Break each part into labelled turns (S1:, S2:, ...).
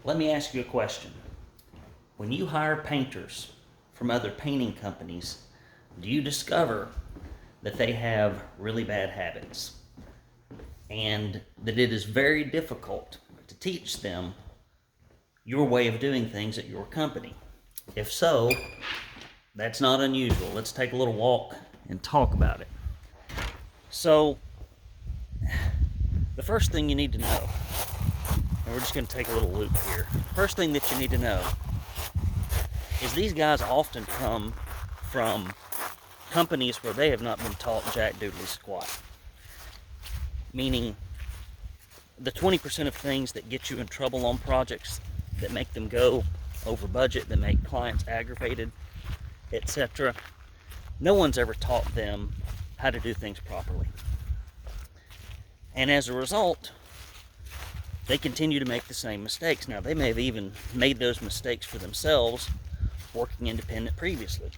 S1: Let me ask you a question. When you hire painters from other painting companies, do you discover that they have really bad habits and that it is very difficult to teach them your way of doing things at your company? If so, that's not unusual. Let's take a little walk and talk about it. So, the first thing you need to know, and we're just going to take a little loop here. First thing that you need to know is these guys often come from companies where they have not been taught jack doodly squat. Meaning, the 20% of things that get you in trouble on projects, that make them go over budget, that make clients aggravated, etc. No one's ever taught them how to do things properly. And as a result, they continue to make the same mistakes. Now, they may have even made those mistakes for themselves working independent previously.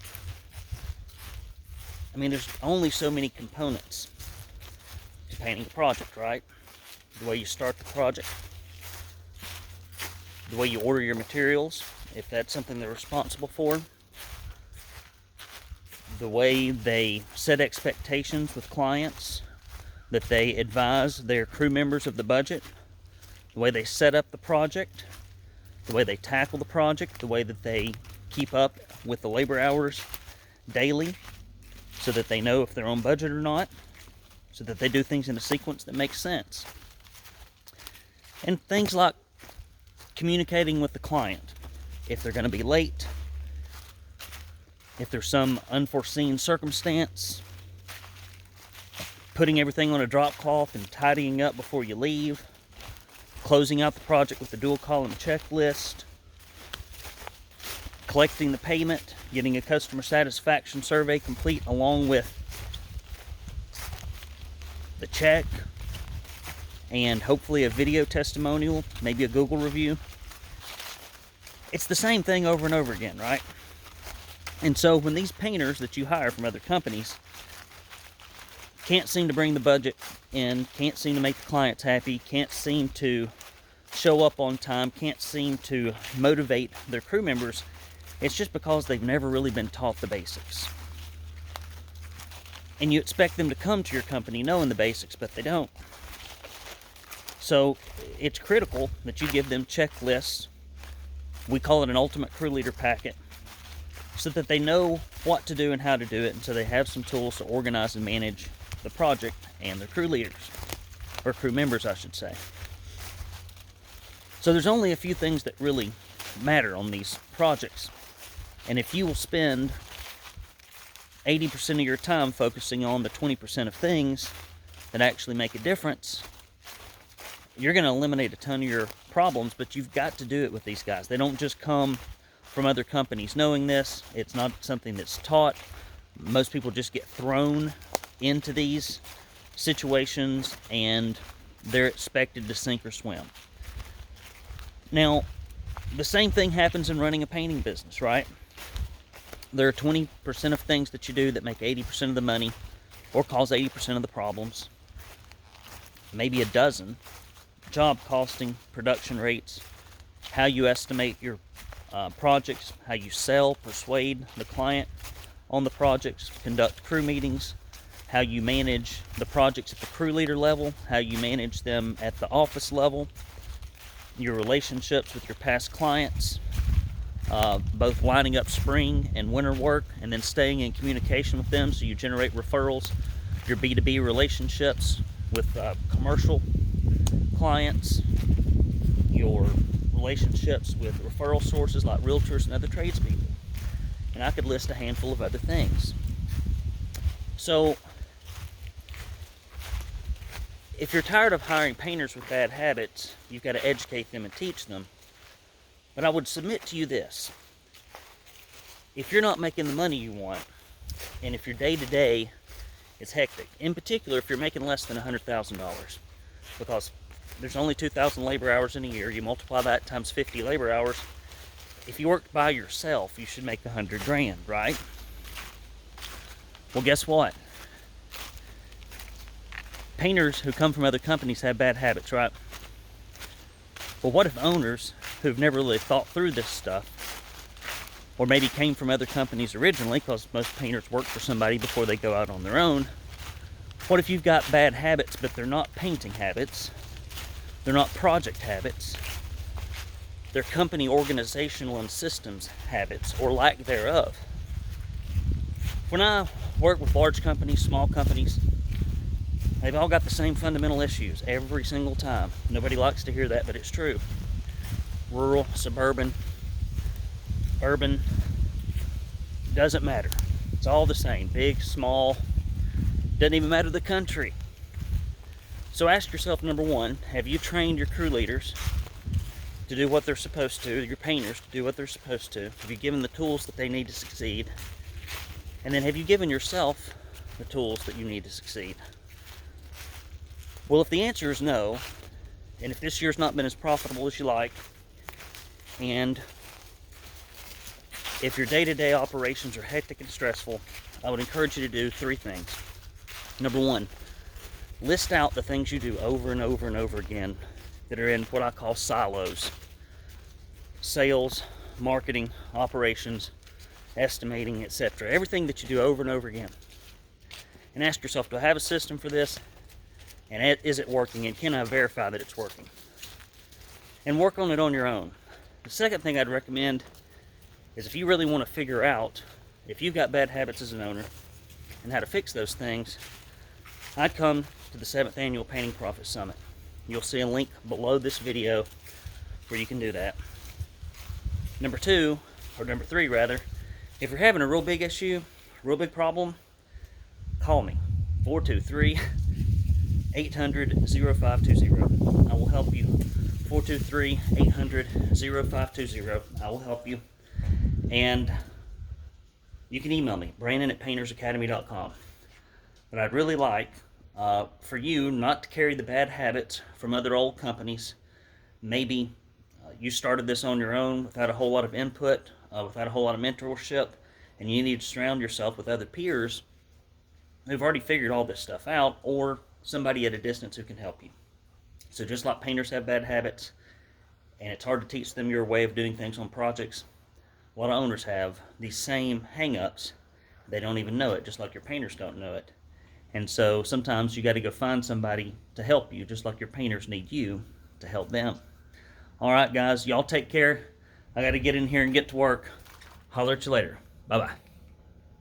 S1: I mean, there's only so many components to painting a project, right? The way you start the project, the way you order your materials, if that's something they're responsible for, the way they set expectations with clients, that they advise their crew members of the budget, the way they set up the project, the way they tackle the project, the way that they keep up with the labor hours daily so that they know if they're on budget or not, so that they do things in a sequence that makes sense. And things like communicating with the client. If they're going to be late, if there's some unforeseen circumstance, putting everything on a drop cloth and tidying up before you leave, closing out the project with a dual column checklist, collecting the payment, getting a customer satisfaction survey complete along with the check, and hopefully a video testimonial, maybe a Google review. It's the same thing over and over again, right? And so when these painters that you hire from other companies can't seem to bring the budget in, can't seem to make the clients happy, can't seem to show up on time, can't seem to motivate their crew members, it's just because they've never really been taught the basics. And you expect them to come to your company knowing the basics, but they don't. So it's critical that you give them checklists. We call it an ultimate crew leader packet, so that they know what to do and how to do it, and so they have some tools to organize and manage the project and their crew leaders, or crew members I should say. So there's only a few things that really matter on these projects, and if you will spend 80% of your time focusing on the 20% of things that actually make a difference, you're going to eliminate a ton of your problems. But you've got to do it with these guys. They don't just come from other companies knowing this. It's not something that's taught. Most people just get thrown into these situations and they're expected to sink or swim. Now, the same thing happens in running a painting business, right? There are 20% of things that you do that make 80% of the money or cause 80% of the problems. Maybe a dozen. Job costing, production rates, how you estimate your projects, how you sell, persuade the client on the projects, conduct crew meetings, how you manage the projects at the crew leader level, how you manage them at the office level, your relationships with your past clients, both lining up spring and winter work and then staying in communication with them so you generate referrals, your B2B relationships with commercial clients, your relationships with referral sources like realtors and other tradespeople. And I could list a handful of other things. So, if you're tired of hiring painters with bad habits, you've got to educate them and teach them. But I would submit to you this. If you're not making the money you want, and if your day-to-day is hectic, in particular if you're making less than $100,000, because there's only 2,000 labor hours in a year, you multiply that times 50 labor hours. If you work by yourself, you should make 100 grand, right? Well, guess what? Painters who come from other companies have bad habits, right? Well, what if owners who've never really thought through this stuff, or maybe came from other companies originally, because most painters work for somebody before they go out on their own. What if you've got bad habits, but they're not painting habits, they're not project habits, they're company organizational and systems habits, or lack thereof? When I work with large companies, small companies, they've all got the same fundamental issues every single time. Nobody likes to hear that, but it's true. Rural, suburban, urban, doesn't matter. It's all the same. Big, small, doesn't even matter the country. So ask yourself, number one, have you trained your crew leaders to do what they're supposed to, your painters to do what they're supposed to? Have you given the tools that they need to succeed? And then have you given yourself the tools that you need to succeed? Well, if the answer is no, and if this year's not been as profitable as you like, and if your day-to-day operations are hectic and stressful, I would encourage you to do three things. Number one, list out the things you do over and over and over again that are in what I call silos. Sales, marketing, operations, estimating, etc. Everything that you do over and over again. And ask yourself, do I have a system for this? And is it working? And can I verify that it's working? And work on it on your own. The second thing I'd recommend is, if you really want to figure out if you've got bad habits as an owner and how to fix those things, I'd come to the 7th Annual Painting Profit Summit. You'll see a link below this video where you can do that. Number three rather, if you're having a real big issue, real big problem, call me, 423-800-0520. I will help you. 423-800-0520. I will help you. And you can email me, Brandon@paintersacademy.com. But I'd really like for you not to carry the bad habits from other old companies. Maybe you started this on your own without a whole lot of input, without a whole lot of mentorship, and you need to surround yourself with other peers who've already figured all this stuff out, or somebody at a distance who can help you. So just like painters have bad habits, and it's hard to teach them your way of doing things on projects, a lot of owners have these same hang-ups. They don't even know it, just like your painters don't know it. And so sometimes you got to go find somebody to help you, just like your painters need you to help them. All right, guys, y'all take care. I got to get in here and get to work. Holler at you later. Bye-bye.